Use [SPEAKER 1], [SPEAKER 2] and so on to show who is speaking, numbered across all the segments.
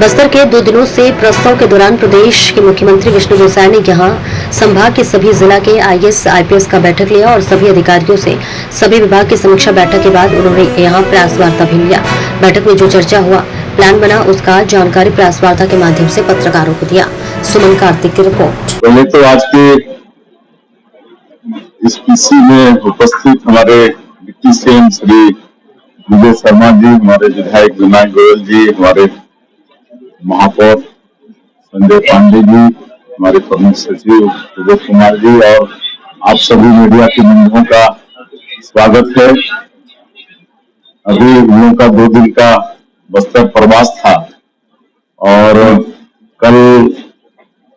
[SPEAKER 1] बस्तर के 2 दिनों से प्रस्ताव के दौरान प्रदेश के मुख्यमंत्री विष्णु गोसाई ने यहां संभाग के सभी जिला के आईएएस आईपीएस का बैठक लिया और सभी अधिकारियों से सभी विभाग की समीक्षा बैठक के बाद उन्होंने यहां प्रेस वार्ता भी लिया। बैठक में जो चर्चा हुआ, प्लान बना, उसका जानकारी प्रेस वार्ता के माध्यम से पत्रकारों को दिया। सुमन कार्तिक की रिपोर्ट।
[SPEAKER 2] पहले तो आज के इस पीसी में उपस्थित हमारे डिप्टी सीएम श्री विजय शर्मा जी, हमारे विधायक विनायक गोयल जी, हमारे महापौर संजय पांडे जी, हमारे प्रमुख सचिव विजय कुमार जी और आप सभी मीडिया के बंधुओं का स्वागत है। अभी हम लोगों का 2 दिन का बस्तर प्रवास था और कल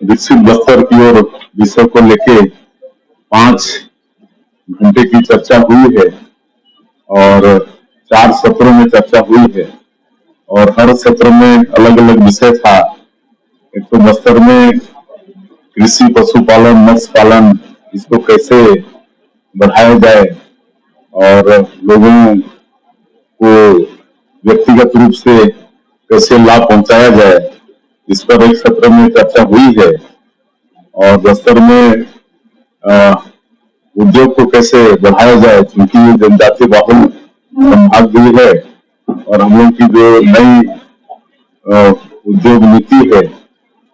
[SPEAKER 2] विकसित बस्तर की ओर विषय को लेके 5 घंटे की चर्चा हुई है और 4 सत्रों में चर्चा हुई है और हर सत्र में अलग अलग विषय था। एक तो बस्तर में कृषि, पशुपालन, मत्स्य पालन, इसको कैसे बढ़ाया जाए और लोगों को व्यक्तिगत रूप से कैसे लाभ पहुंचाया जाए, इस पर एक सत्र में चर्चा हुई है। और बस्तर में उद्योग को कैसे बढ़ाया जाए, क्योंकि ये जनजातीय बाहुल संभाग भी है और हम लोग की जो नई उद्योग नीति है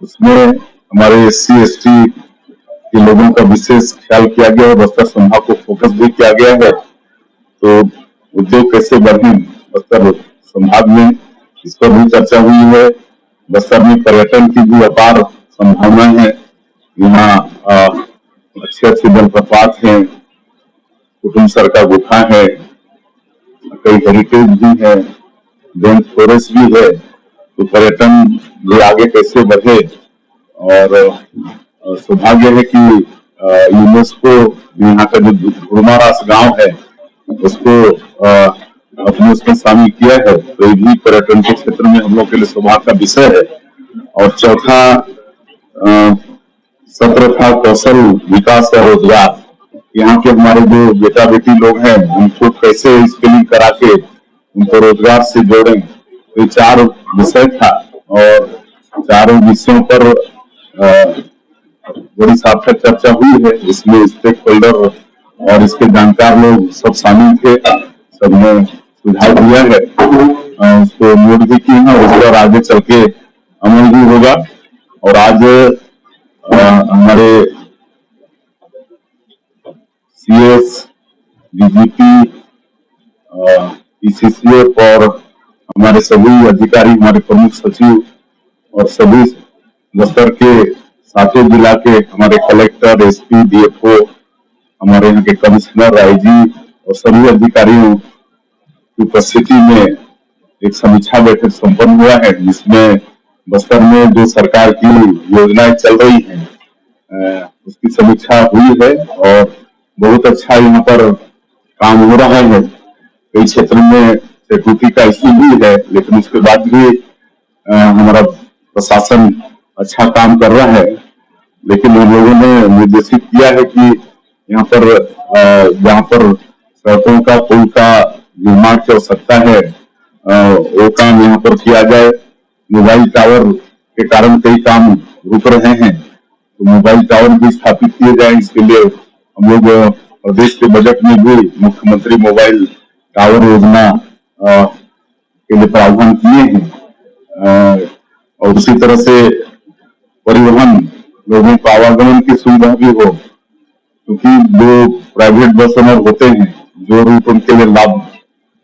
[SPEAKER 2] उसमें हमारे SC ST के लोगों का विशेष ख्याल किया गया है। बस्तर संभाग को फोकस भी किया गया है, तो उद्योग कैसे बढ़े बस्तर संभाग में, इस पर भी चर्चा हुई है। बस्तर में पर्यटन की भी अपार संभावनाएं है। यहाँ अच्छे जलप्रपात है, कुटुम्बसर का गुफा है, कई हेरिटेज भी है, डेंस फॉरेस्ट भी है, तो पर्यटन भी आगे कैसे बढ़े। और सौभाग्य है कि यूनेस्को यहाँ का जो घुड़मारास गांव है उसको अपने उसमें शामिल किया है, तो ये भी पर्यटन के क्षेत्र में हम लोग के लिए सौभाग्य का विषय है। और चौथा सत्र था कौशल विकास और रोजगार। यहाँ के हमारे जो बेटा बेटी लोग हैं उनको कैसे स्किलिंग करा के उनको रोजगार से जोड़ें, तो 4 विषय था और 4 विषयों पर बड़ी सार्थक चर्चा हुई है। इसमें स्टेक होल्डर और इसके जानकार लोग सब शामिल थे, सबने सुझाव दिया है, उसको नोट भी किए हैं और उस पर आगे चल के अमल भी होगा। और आज हमारे CS, DGP, PCCF और हमारे सभी अधिकारी, हमारे प्रमुख सचिव और सभी बस्तर के 7 जिला के हमारे कलेक्टर, SP, DFO, हमारे यहाँ के कमिश्नर, IG और सभी अधिकारियों की उपस्थिति में एक समीक्षा बैठक संपन्न हुआ है, जिसमें बस्तर में जो सरकार की योजनाएं चल रही हैं उसकी समीक्षा हुई है और बहुत अच्छा यहाँ पर काम हो रहा है। कई क्षेत्र में सिक्योरिटी का इश्यू भी है, लेकिन उसके बाद भी हमारा प्रशासन अच्छा काम कर रहा है। लेकिन हम लोगों ने निर्देशित किया है कि यहाँ पर जहाँ पर सड़कों का, पुल का निर्माण की आवश्यकता है वो काम यहाँ पर किया जाए। मोबाइल टावर के कारण कई काम रुक रहे हैं, तो मोबाइल टावर भी स्थापित किए जाए। इसके लिए हम लोग प्रदेश के बजट में भी मुख्यमंत्री मोबाइल टावर योजना के लिए प्रावधान किए हैं। और उसी तरह से परिवहन, लोगों को आवागमन की सुविधा भी हो, क्योंकि जो प्राइवेट बस ओनर होते हैं, जो रूट उनके लिए लाभ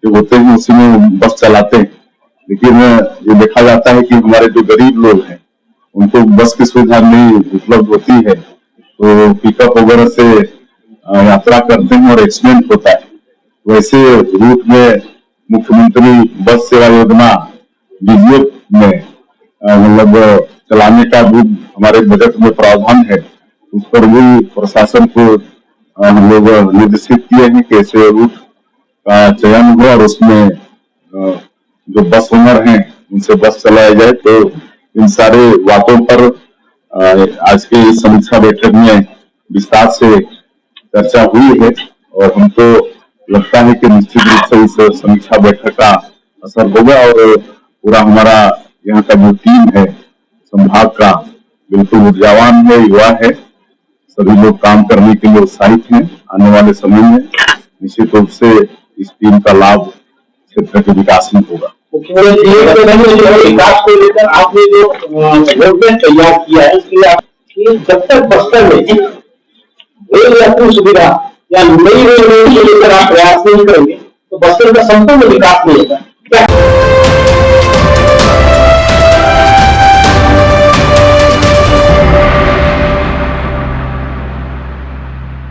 [SPEAKER 2] होते हैं उसी में बस चलाते हैं, लेकिन ये देखा जाता है कि हमारे जो गरीब लोग हैं उनको बस की सुविधा नहीं उपलब्ध होती है, तो पिकअप वगैरह से यात्रा करते हैं और एक्सीडेंट होता है। वैसे रूट में मुख्यमंत्री बस सेवा योजना DGF में मतलब चलाने का भी हमारे बजट में प्रावधान है। उस पर भी प्रशासन को हम लोग निर्देशित किए हैं कि ऐसे रूट का चयन हो और उसमें जो बस ओनर हैं उनसे बस चलाया जाए। तो इन सारे बातों पर आज के समीक्षा बैठक में विस्तार से चर्चा हुई है और हमको लगता है कि निश्चित रूप से इस समीक्षा बैठक का असर होगा और पूरा हमारा यहाँ का जो टीम है संभाग का बिल्कुल ऊर्जावान है, युवा है। सभी लोग काम करने के लिए उत्साहित हैं। आने वाले समय में निश्चित रूप से इस टीम का लाभ क्षेत्र के विकास में होगा।
[SPEAKER 3] विकास को लेकर आपने जो रोडमैप तैयार किया है उसके लिए जब तक बस्तर में रेल यात्री सुविधा या नई रेल को लेकर आप प्रयास नहीं करेंगे तो बस्तर का संपूर्ण विकास नहीं होगा।